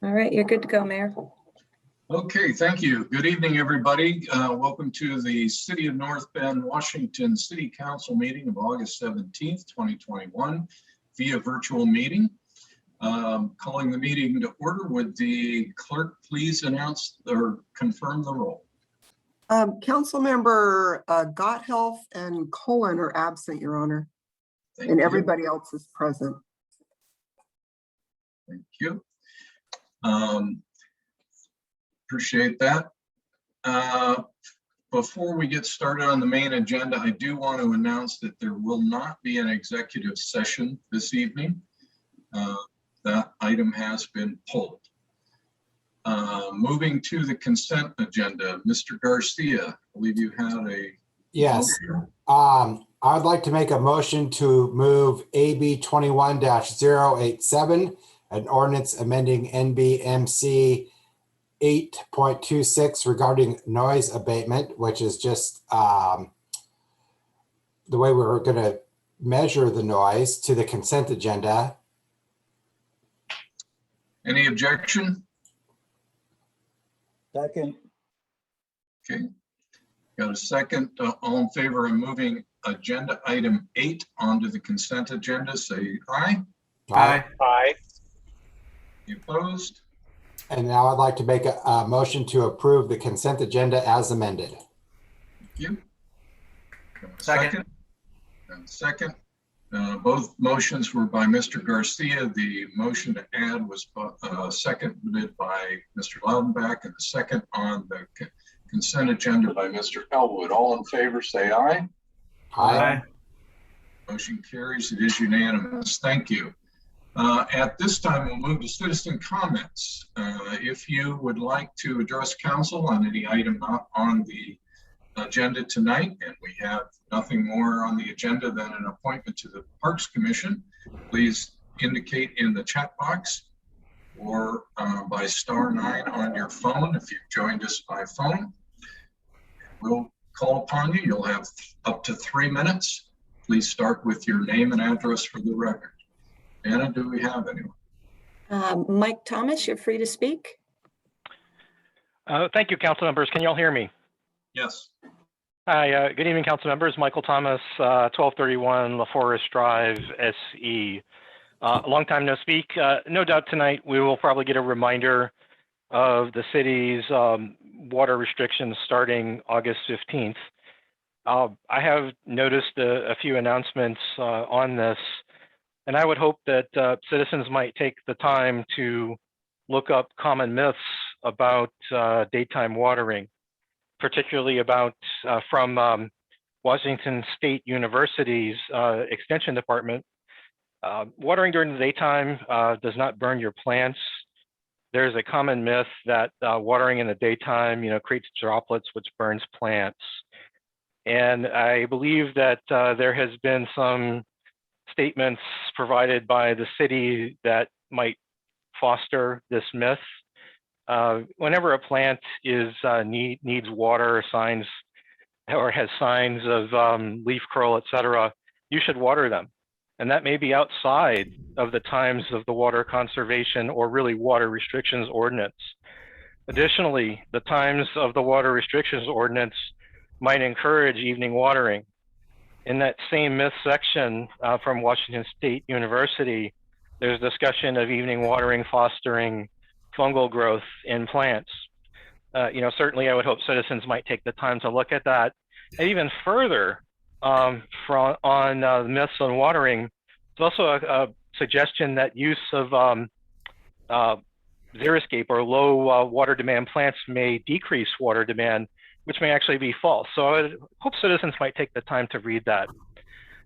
All right, you're good to go, Mayor. Okay, thank you. Good evening, everybody. Welcome to the City of North Bend, Washington City Council meeting of August 17th, 2021 via virtual meeting. Calling the meeting to order. Would the clerk please announce or confirm the roll? Councilmember Gotthelf and Cullen are absent, Your Honor. Thank and you. Everybody else is present. Thank you. Appreciate that. Before we get started on the main agenda, I do want to announce that there will not be an executive session this evening. That item has been pulled. Moving to the consent agenda, Mr. Garcia, I believe you had a Yes. I would like to make a motion to move AB 21-087, an ordinance amending NBMC 8.26 regarding noise abatement, which is just the way we're going to measure the noise, to the consent agenda. Any objection? Second. Okay, got a second. All in favor of moving agenda item 8 onto the consent agenda, say aye. Aye. Aye. You opposed? And now I'd like to make a motion to approve the consent agenda as amended. Thank you. Second. And second. Both motions were by Mr. Garcia. The motion to add was seconded by Mr. Loudenbach, and the second on the consent agenda by Mr. Elwood. All in favor, say aye. Aye. Motion carries. It is unanimous. Thank you. At this time, we'll move to citizen comments. If you would like to address council on any item not on the agenda tonight, and we have nothing more on the agenda than an appointment to the Parks Commission, please indicate in the chat box or by *9 on your phone if you've joined us by phone. We'll call upon you. You'll have up to 3 minutes. Please start with your name and address for the record. Anna, do we have anyone? Mike Thomas, you're free to speak. Thank you, council members. Can you all hear me? Yes. Hi, good evening, council members. Michael Thomas, 1231 La Forest Drive, SE. A long time no speak. No doubt tonight we will probably get a reminder of the city's water restrictions starting August 15th. I have noticed a few announcements on this, and I would hope that citizens might take the time to look up common myths about daytime watering, particularly about from Washington State University's Extension Department. Watering during the daytime does not burn your plants. There's a common myth that watering in the daytime, creates droplets, which burns plants. And I believe that there has been some statements provided by the city that might foster this myth. Whenever a plant needs water, signs or has signs of leaf curl, etc., you should water them. And that may be outside of the times of the water conservation or really water restrictions ordinance. Additionally, the times of the water restrictions ordinance might encourage evening watering. In that same myth section from Washington State University, there's discussion of evening watering fostering fungal growth in plants. Certainly I would hope citizens might take the time to look at that. And even further, on myths on watering, there's also a suggestion that use of xeriscape or low water demand plants may decrease water demand, which may actually be false. So I would hope citizens might take the time to read that.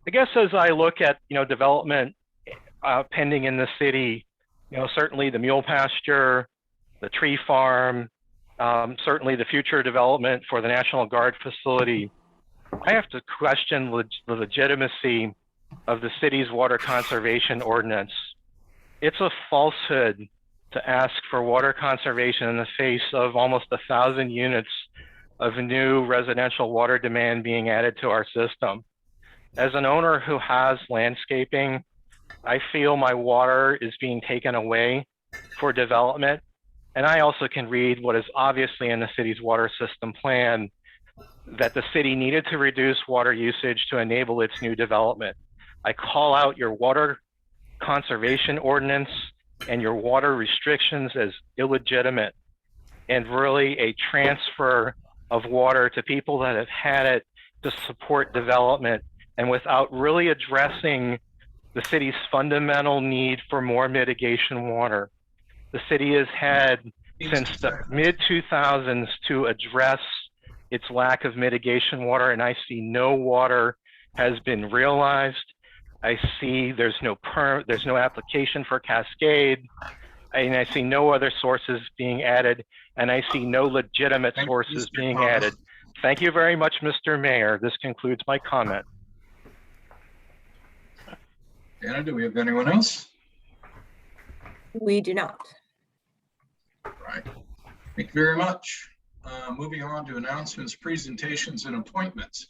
I guess as I look at development pending in the city, certainly the mule pasture, the tree farm, certainly the future development for the National Guard facility, I have to question the legitimacy of the city's water conservation ordinance. It's a falsehood to ask for water conservation in the face of almost 1,000 units of new residential water demand being added to our system. As an owner who has landscaping, I feel my water is being taken away for development And I also can read what is obviously in the city's water system plan, that the city needed to reduce water usage to enable its new development. I call out your water conservation ordinance and your water restrictions as illegitimate and really a transfer of water to people that have had it to support development, and without really addressing the city's fundamental need for more mitigation water. The city has had since the mid-2000s to address its lack of mitigation water, and I see no water has been realized. I see there's no application for Cascade, and I see no other sources being added, and I see no legitimate sources being added. Thank you very much, Mr. Mayor. This concludes my comment. Anna, do we have anyone else? We do not. Right. Thank you very much. Moving on to announcements, presentations, and appointments.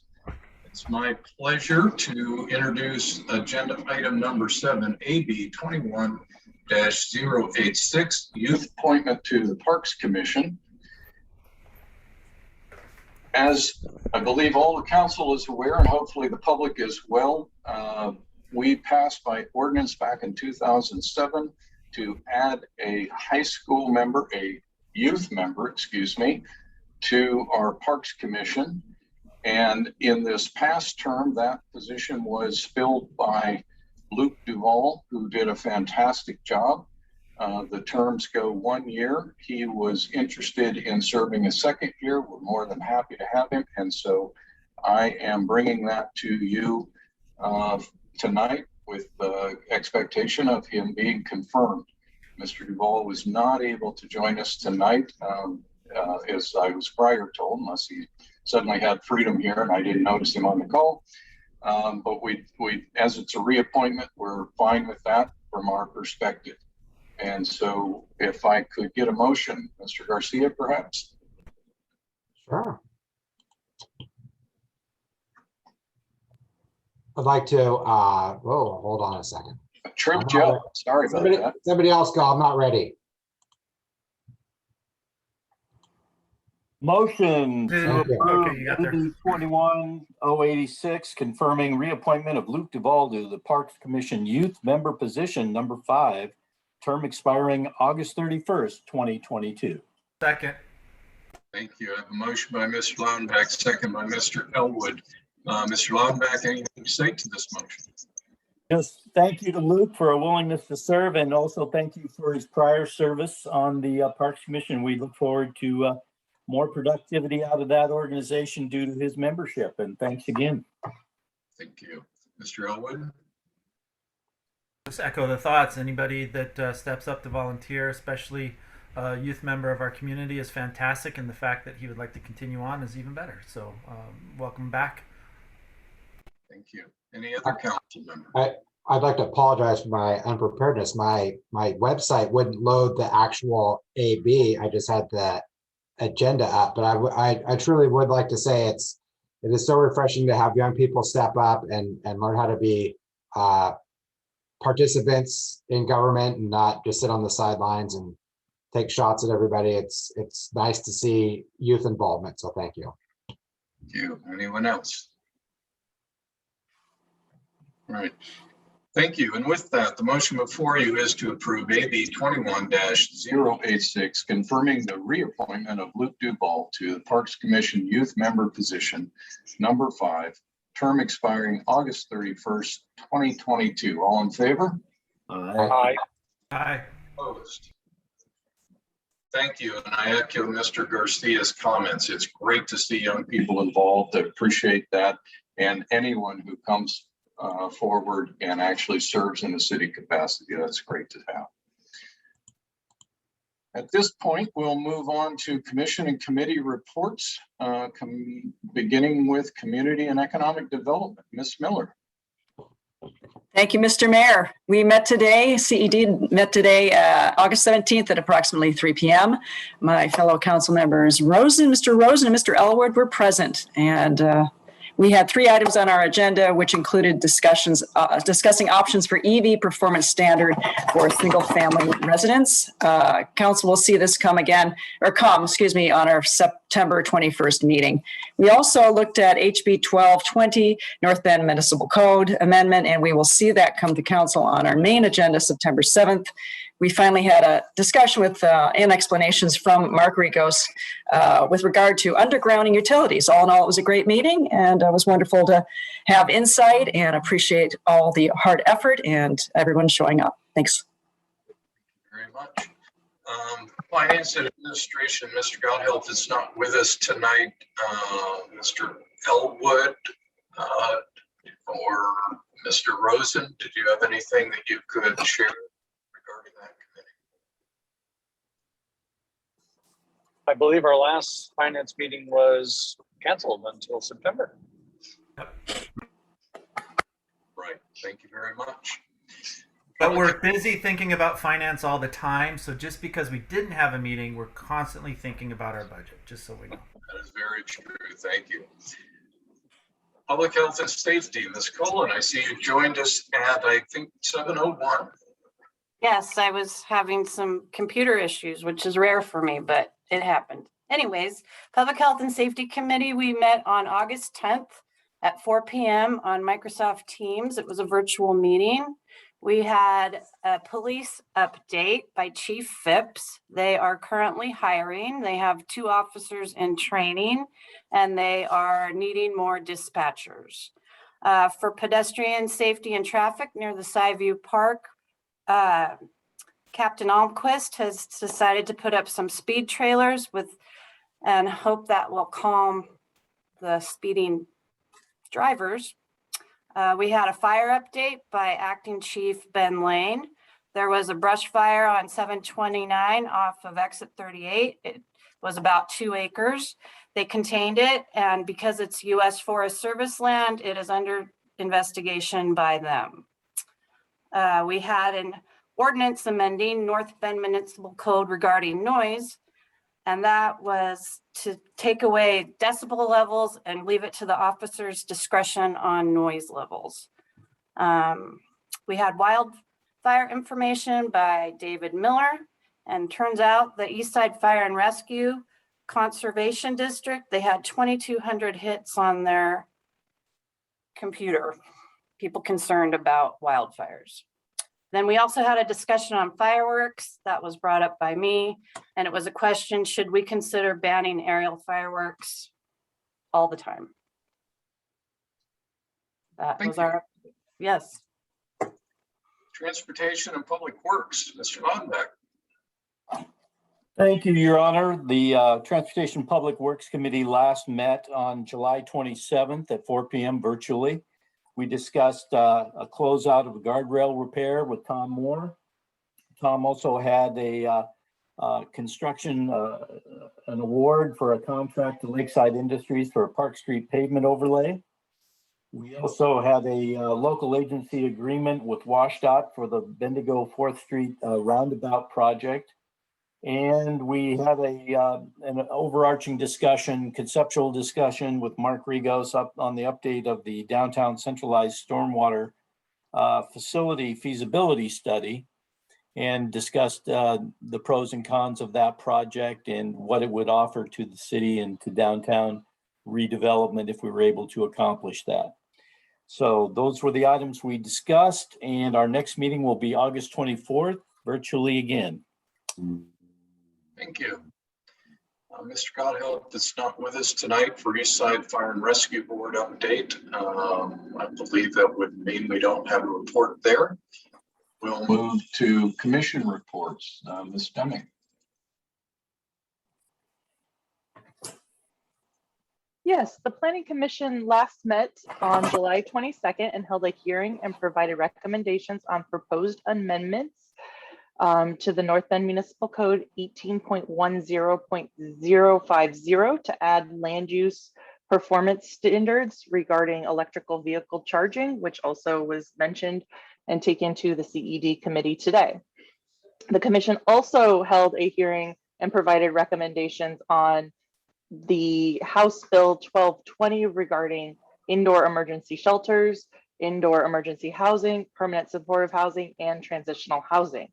It's my pleasure to introduce agenda item number 7, AB 21-086, youth appointment to the Parks Commission. As I believe all the council is aware, and hopefully the public as well, we passed by ordinance back in 2007 to add a high school member, a youth member, excuse me, to our Parks Commission. And in this past term, that position was filled by Luke Duval, who did a fantastic job. The terms go 1 year. He was interested in serving a second year. We're more than happy to have him. And so I am bringing that to you tonight with the expectation of him being confirmed. Mr. Duval was not able to join us tonight, as I was prior told, unless he suddenly had freedom here and I didn't notice him on the call. But we, as it's a reappointment, we're fine with that from our perspective. And so if I could get a motion, Mr. Garcia, perhaps. Sure. I'd like to, whoa, hold on a second. Tripped you up. Sorry about that. Somebody else go, I'm not ready. Motion to Okay. approve Okay, you got there. AB 21-086, confirming reappointment of Luke Duval to the Parks Commission Youth Member Position number 5, term expiring August 31st, 2022. Second. Thank you. I have a motion by Mr. Laudenbach, second by Mr. Elwood. Mr. Laudenbach, anything to say to this motion? Just thank you to Luke for a willingness to serve, and also thank you for his prior service on the Parks Commission. We look forward to more productivity out of that organization due to his membership, and thanks again. Thank you. Mr. Elwood? Just echo the thoughts. Anybody that steps up to volunteer, especially a youth member of our community, is fantastic, and the fact that he would like to continue on is even better. So welcome back. Thank you. Any other council member? I'd like to apologize for my unpreparedness. My website wouldn't load the actual AB. I just had the agenda up, but I truly would like to say it is so refreshing to have young people step up and learn how to be participants in government and not just sit on the sidelines and take shots at everybody. It's nice to see youth involvement. So thank you. Thank you. Anyone else? All right. Thank you. And with that, the motion before you is to approve AB 21-086, confirming the reappointment of Luke Duval to the Parks Commission Youth Member Position number 5, term expiring August 31st, 2022. All in favor? Aye. Aye. Opposed? Thank you. And I echo Mr. Garcia's comments. It's great to see young people involved. I appreciate that. And anyone who comes forward and actually serves in a city capacity, that's great to have. At this point, we'll move on to commission and committee reports, beginning with community and economic development. Ms. Miller. Thank you, Mr. Mayor. We met today, CED met today, August 17th at approximately 3 p.m. My fellow council members, Mr. Rosen and Mr. Elwood were present, and We had 3 items on our agenda, which included discussions discussing options for EV performance standard for single-family residents. Council will see this come, on our September 21st meeting. We also looked at HB 1220, North Bend Municipal Code Amendment, and we will see that come to council on our main agenda September 7th. We finally had a discussion with and explanations from Mark Rigos with regard to undergrounding utilities. All in all, it was a great meeting, and it was wonderful to have insight and appreciate all the hard effort and everyone showing up. Thanks. Very much. Finance and Administration, Mr. Godhelp is not with us tonight. Mr. Elwood or Mr. Rosen, did you have anything that you could share regarding that committee? I believe our last finance meeting was canceled until September. Right, thank you very much. But we're busy thinking about finance all the time. So just because we didn't have a meeting, we're constantly thinking about our budget, just so we know. That is very true. Thank you. Public Health and Safety, Ms. Cullen, I see you joined us at, I think, 7:01. Yes, I was having some computer issues, which is rare for me, but it happened. Anyways, Public Health and Safety Committee, we met on August 10th at 4 p.m. on Microsoft Teams. It was a virtual meeting. We had a police update by Chief Phipps. They are currently hiring. They have 2 officers in training, and they are needing more dispatchers. For pedestrian safety and traffic near the Skyview Park, Captain Almquist has decided to put up some speed trailers and hope that will calm the speeding drivers. We had a fire update by Acting Chief Ben Lane. There was a brush fire on 729 off of exit 38. It was about 2 acres. They contained it, and because it's U.S. Forest Service land, it is under investigation by them. We had an ordinance amending North Bend Municipal Code regarding noise, and that was to take away decibel levels and leave it to the officer's discretion on noise levels. We had wildfire information by David Miller, and turns out the Eastside Fire and Rescue Conservation District, they had 2,200 hits on their computer, people concerned about wildfires. Then we also had a discussion on fireworks that was brought up by me, and it was a question, should we consider banning aerial fireworks all the time? That was our, yes. Transportation and Public Works, Mr. Vonbeck. Thank you, Your Honor. The Transportation Public Works Committee last met on July 27th at 4 p.m. virtually. We discussed a closeout of a guardrail repair with Tom Moore. Tom also had a construction, an award for a contract to Lakeside Industries for a Park Street pavement overlay. We also had a local agency agreement with WashDOT for the Bendigo 4th Street Roundabout project. And we had an overarching discussion, conceptual discussion with Mark Rigos up on the update of the downtown centralized stormwater facility feasibility study, and discussed the pros and cons of that project and what it would offer to the city and to downtown redevelopment if we were able to accomplish that. So those were the items we discussed, and our next meeting will be August 24th, virtually again. Thank you. Mr. Godhelp is not with us tonight for Eastside Fire and Rescue Board update. I believe that would mean we don't have a report there. We'll move to commission reports. Ms. Deming. Yes, the Planning Commission last met on July 22nd and held a hearing and provided recommendations on proposed amendments to the North Bend Municipal Code 18.10.050 to add land use performance standards regarding electrical vehicle charging, which also was mentioned and taken to the CED committee today. The commission also held a hearing and provided recommendations on the House Bill 1220 regarding indoor emergency shelters, indoor emergency housing, permanent supportive housing, and transitional housing.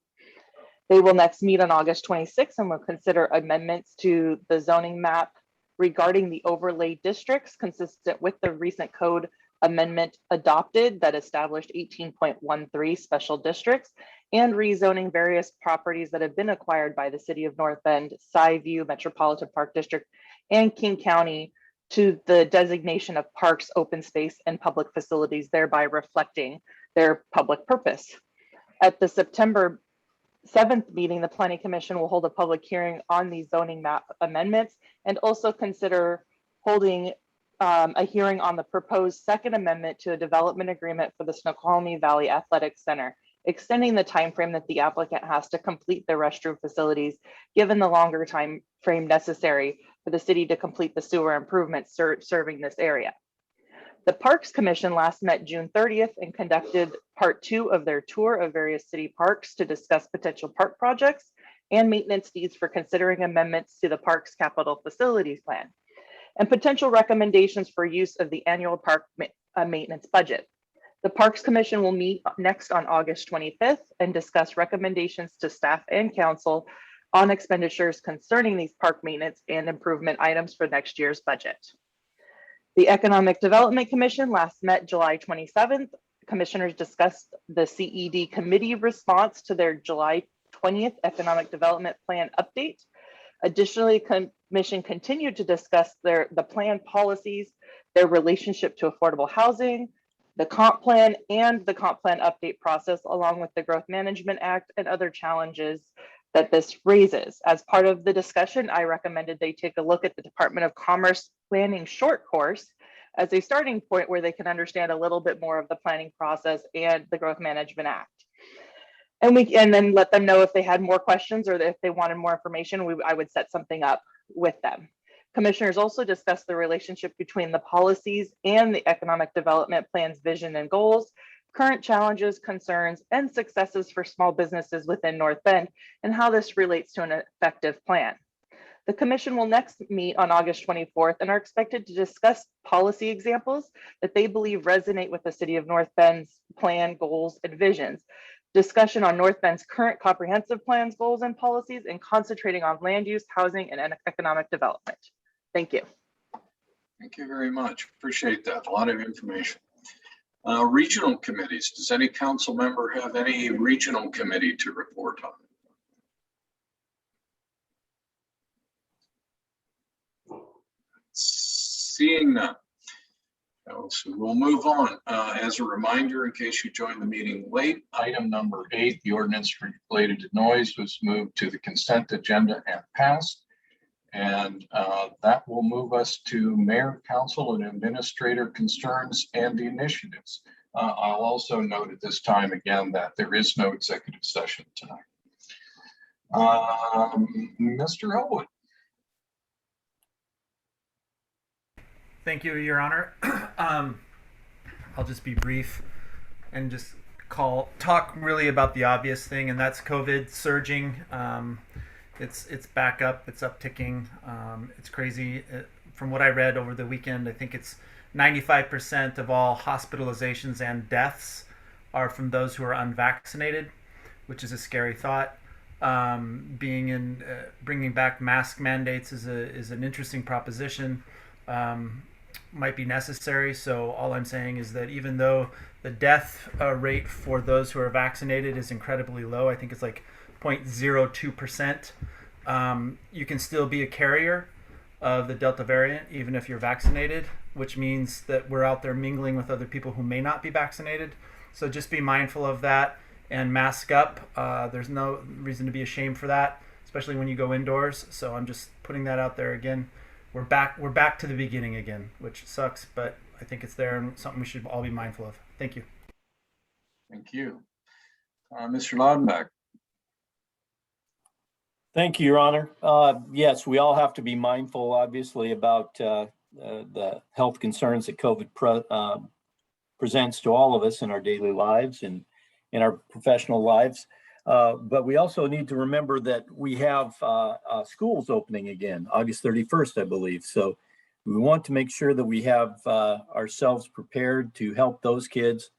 They will next meet on August 26th and will consider amendments to the zoning map regarding the overlay districts consistent with the recent code amendment adopted that established 18.13 special districts and rezoning various properties that have been acquired by the city of North Bend, Skyview Metropolitan Park District, and King County to the designation of parks, open space, and public facilities, thereby reflecting their public purpose. At the September 7th meeting, the Planning Commission will hold a public hearing on these zoning map amendments and also consider holding a hearing on the proposed second amendment to a development agreement for the Snoqualmie Valley Athletic Center, extending the time frame that the applicant has to complete the restroom facilities, given the longer time frame necessary for the city to complete the sewer improvements serving this area. The Parks Commission last met June 30th and conducted part 2 of their tour of various city parks to discuss potential park projects and maintenance needs for considering amendments to the park's capital facilities plan and potential recommendations for use of the annual park maintenance budget. The Parks Commission will meet next on August 25th and discuss recommendations to staff and council on expenditures concerning these park maintenance and improvement items for next year's budget. The Economic Development Commission last met July 27th. Commissioners discussed the CED committee response to their July 20th Economic Development Plan update. Additionally, Commission continued to discuss the plan policies, their relationship to affordable housing, the comp plan, and the comp plan update process, along with the Growth Management Act and other challenges that this raises. As part of the discussion, I recommended they take a look at the Department of Commerce Planning Short Course as a starting point where they can understand a little bit more of the planning process and the Growth Management Act. And then let them know if they had more questions or if they wanted more information, I would set something up with them. Commissioners also discussed the relationship between the policies and the economic development plan's vision and goals, current challenges, concerns, and successes for small businesses within North Bend, and how this relates to an effective plan. The Commission will next meet on August 24th and are expected to discuss policy examples that they believe resonate with the City of North Bend's plan, goals, and visions. Discussion on North Bend's current comprehensive plans, goals, and policies, and concentrating on land use, housing, and economic development. Thank you. Thank you very much. Appreciate that. A lot of information. Regional committees. Does any council member have any regional committee to report on? Seeing none. So we'll move on. As a reminder, in case you joined the meeting late, item number 8, the ordinance related to noise, was moved to the consent agenda and passed. And that will move us to mayor, council, and administrator concerns and initiatives. I'll also note at this time again that there is no executive session tonight. Mr. Elwood. Thank you, Your Honor. I'll just be brief and just talk really about the obvious thing, and that's COVID surging. It's back up, it's upticking. It's crazy. From what I read over the weekend, I think it's 95% of all hospitalizations and deaths are from those who are unvaccinated, which is a scary thought. Bringing back mask mandates is an interesting proposition. Might be necessary. So all I'm saying is that even though the death rate for those who are vaccinated is incredibly low, I think it's like 0.02%, you can still be a carrier of the Delta variant even if you're vaccinated, which means that we're out there mingling with other people who may not be vaccinated. So just be mindful of that and mask up. There's no reason to be ashamed for that, especially when you go indoors. So I'm just putting that out there again. We're back to the beginning again, which sucks, but I think it's there and something we should all be mindful of. Thank you. Thank you. Mr. Laudenbach. Thank you, Your Honor. Yes, we all have to be mindful, obviously, about the health concerns that COVID presents to all of us in our daily lives and in our professional lives. But we also need to remember that we have schools opening again, August 31st, I believe. So We want to make sure that we have ourselves prepared to help those kids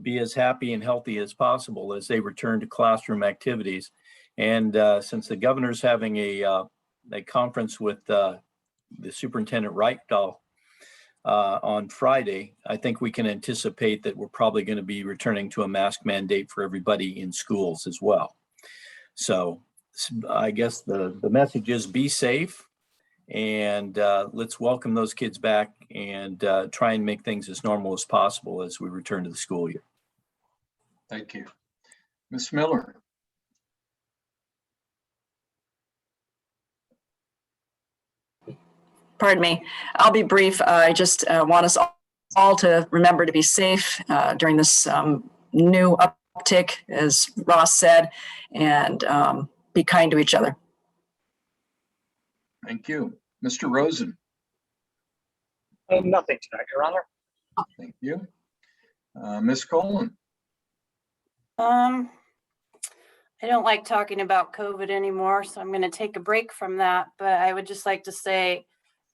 be as happy and healthy as possible as they return to classroom activities. And since the governor's having a conference with the Superintendent Reichdahl on Friday, I think we can anticipate that we're probably going to be returning to a mask mandate for everybody in schools as well. So I guess the message is be safe, and let's welcome those kids back and try and make things as normal as possible as we return to the school year. Thank you. Ms. Miller. Pardon me. I'll be brief. I just want us all to remember to be safe during this new uptick, as Ross said, and be kind to each other. Thank you. Mr. Rosen. Nothing tonight, Your Honor. Thank you. Ms. Colin. I don't like talking about COVID anymore, so I'm going to take a break from that. But I would just like to say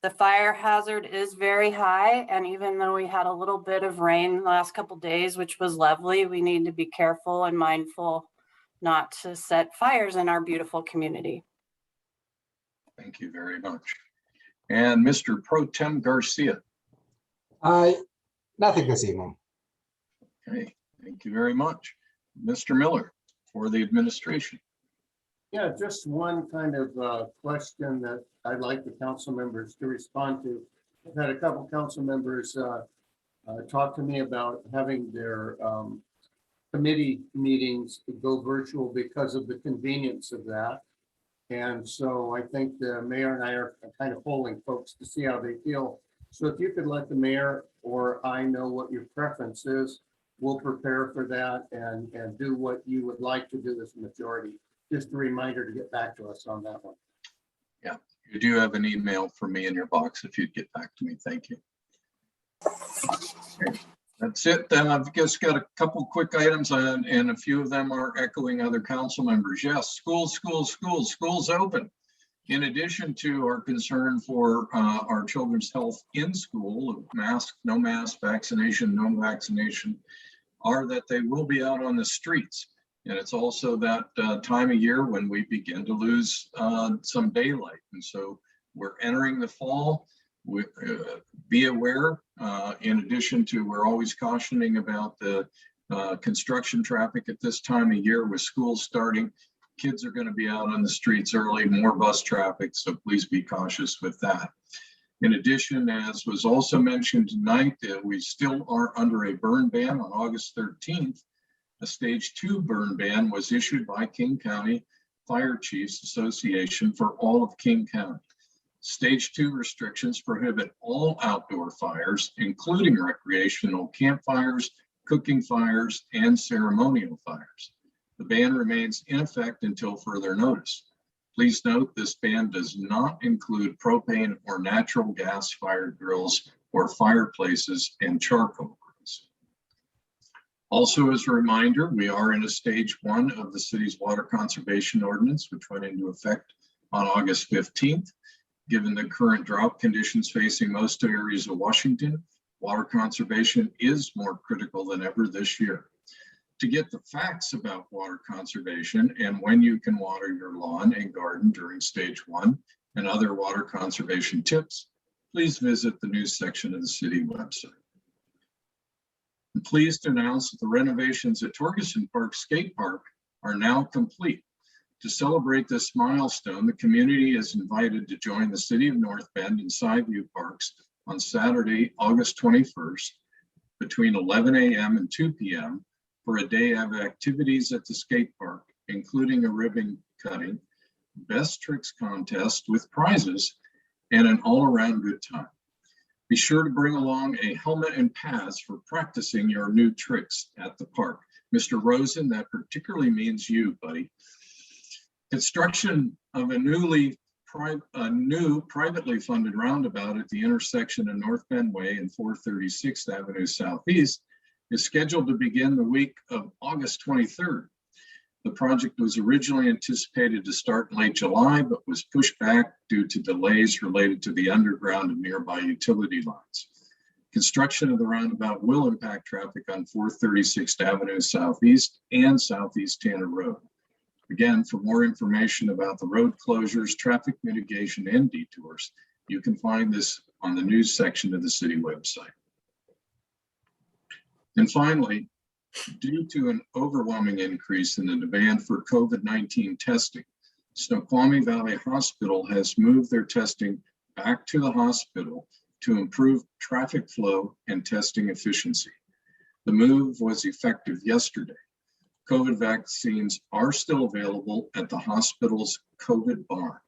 the fire hazard is very high. And even though we had a little bit of rain the last couple of days, which was lovely, we need to be careful and mindful not to set fires in our beautiful community. Thank you very much. And Mr. Pro Tem Garcia. Nothing this evening. Okay, thank you very much. Mr. Miller for the administration. Yeah, just one kind of question that I'd like the council members to respond to. I've had a couple council members talk to me about having their committee meetings go virtual because of the convenience of that. And so I think the mayor and I are kind of polling folks to see how they feel. So if you could let the mayor or I know what your preference is, we'll prepare for that and do what you would like to do as a majority. Just a reminder to get back to us on that one. Yeah, you do have an email from me in your box if you'd get back to me. Thank you. Okay. That's it. Then I've just got a couple quick items and a few of them are echoing other council members. Yes, schools open. In addition to our concern for our children's health in school, mask, no mask, vaccination, no vaccination, are that they will be out on the streets. And it's also that time of year when we begin to lose some daylight. And so we're entering the fall. Be aware, in addition to, we're always cautioning about the construction traffic at this time of year with school starting. Kids are going to be out on the streets early, more bus traffic, so please be cautious with that. In addition, as was also mentioned tonight, we still are under a burn ban on August 13th. A stage 2 burn ban was issued by King County Fire Chiefs Association for all of King County. Stage 2 restrictions prohibit all outdoor fires, including recreational campfires, cooking fires, and ceremonial fires. The ban remains in effect until further notice. Please note this ban does not include propane or natural gas fired grills or fireplaces and charcoal grills. Also, as a reminder, we are in a stage 1 of the city's water conservation ordinance, which went into effect on August 15th. Given the current drought conditions facing most areas of Washington, water conservation is more critical than ever this year. To get the facts about water conservation and when you can water your lawn and garden during stage 1 and other water conservation tips, please visit the news section of the city website. I'm pleased to announce that the renovations at Torgason Park Skatepark are now complete. To celebrate this milestone, the community is invited to join the City of North Bend and Sideview Parks on Saturday, August 21st, between 11 a.m. and 2 p.m. for a day of activities at the skate park, including a ribbon cutting, best tricks contest with prizes, and an all-around good time. Be sure to bring along a helmet and pads for practicing your new tricks at the park. Mr. Rosen, that particularly means you, buddy. Construction of a new privately funded roundabout at the intersection of North Fenway and 436th Avenue Southeast is scheduled to begin the week of August 23rd. The project was originally anticipated to start in late July, but was pushed back due to delays related to the underground of nearby utility lines. Construction of the roundabout will impact traffic on 436th Avenue Southeast and Southeast Tanner Road. Again, for more information about the road closures, traffic mitigation, and detours, you can find this on the news section of the city website. And finally, due to an overwhelming increase in the demand for COVID-19 testing, Snoqualmie Valley Hospital has moved their testing back to the hospital to improve traffic flow and testing efficiency. The move was effective yesterday. COVID vaccines are still available at the hospital's COVID barn.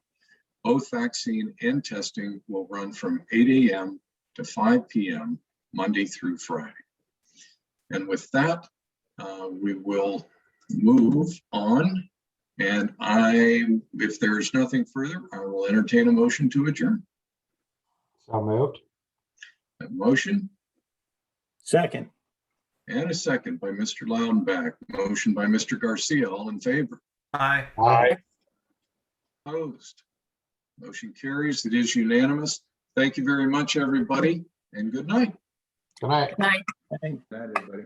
Both vaccine and testing will run from 8 a.m. to 5 p.m. Monday through Friday. And with that, we will move on. And if there's nothing further, I will entertain a motion to adjourn. So moved. A motion Second. and a second by Mr. Loudenback. Motion by Mr. Garcia. All in favor? Aye. Aye. Opposed? Motion carries. It is unanimous. Thank you very much, everybody, and good night. Good night. Night. Thank- Good night, everybody.